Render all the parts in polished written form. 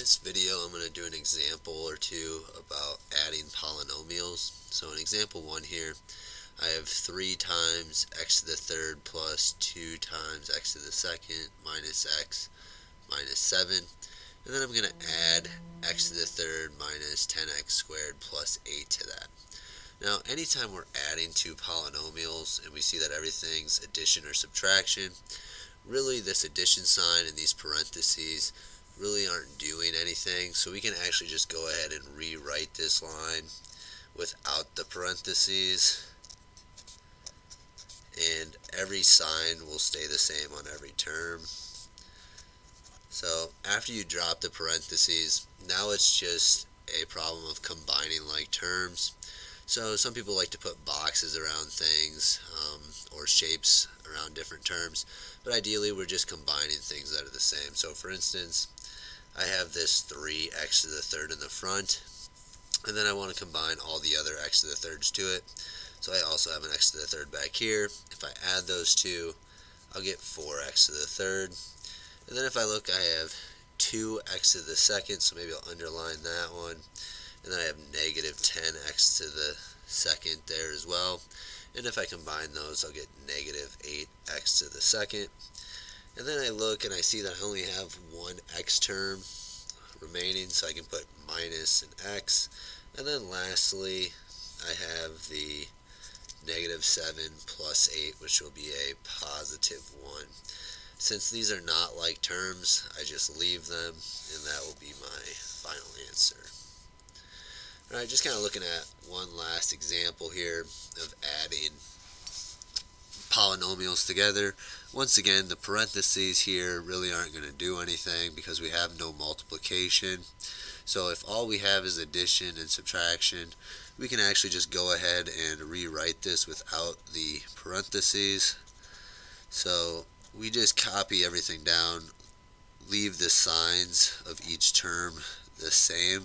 this video I'm going to do an example or two about adding polynomials. So in example 1 here, I have 3 times x to the third plus 2 times x to the second minus x minus 7. And then I'm going to add x to the third minus 10x squared plus 8 to that. Now anytime we're adding two polynomials and we see that everything's addition or subtraction, really this addition sign and these parentheses really aren't doing anything, so we can actually just go ahead and rewrite this line without the parentheses, and every sign will stay the same on every term. So after you drop the parentheses, now it's just a problem of combining like terms. So some people like to put boxes around things or shapes around different terms, but ideally we're just combining things that are the same. So for instance, I have this 3x to the third in the front, and then I want to combine all the other x to the thirds to it. So I also have an x to the third back here. If I add those two, I'll get 4x to the third. And then if I look, I have 2x to the second, so maybe I'll underline that one. And then I have negative 10x to the second there as well. And if I combine those, I'll get negative 8x to the second. And then I look and I see that I only have one x term remaining, so I can put minus an x. And then lastly, I have the negative 7 plus 8, which will be a positive 1. Since these are not like terms, I just leave them, and that will be my final answer. Alright, just kind of looking at one last example here of adding polynomials together. Once again, the parentheses here really aren't going to do anything because we have no multiplication. So if all we have is addition and subtraction, we can actually just go ahead and rewrite this without the parentheses. So we just copy everything down, leave the signs of each term the same,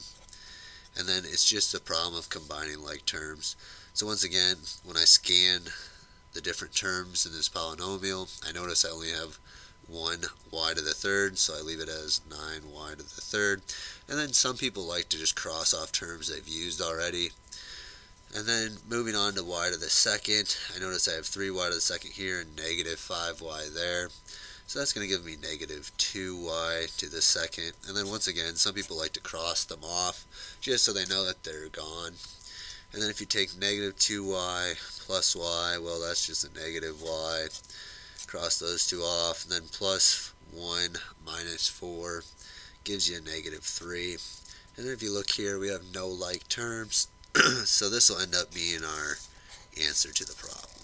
and then it's just a problem of combining like terms. So once again, when I scan the different terms in this polynomial, I notice I only have 1y to the third, so I leave it as 9y to the third. And then some people like to just cross off terms they've used already. And then moving on to y to the second, I notice I have 3y to the second here and negative 5y there. So that's going to give me negative 2y to the second. And then once again, some people like to cross them off just so they know that they're gone. And then if you take negative 2y plus y, well, that's just a negative y. Cross those two off, and then plus 1 minus 4 gives you a negative 3. And then if you look here, we have no like terms, so this will end up being our answer to the problem.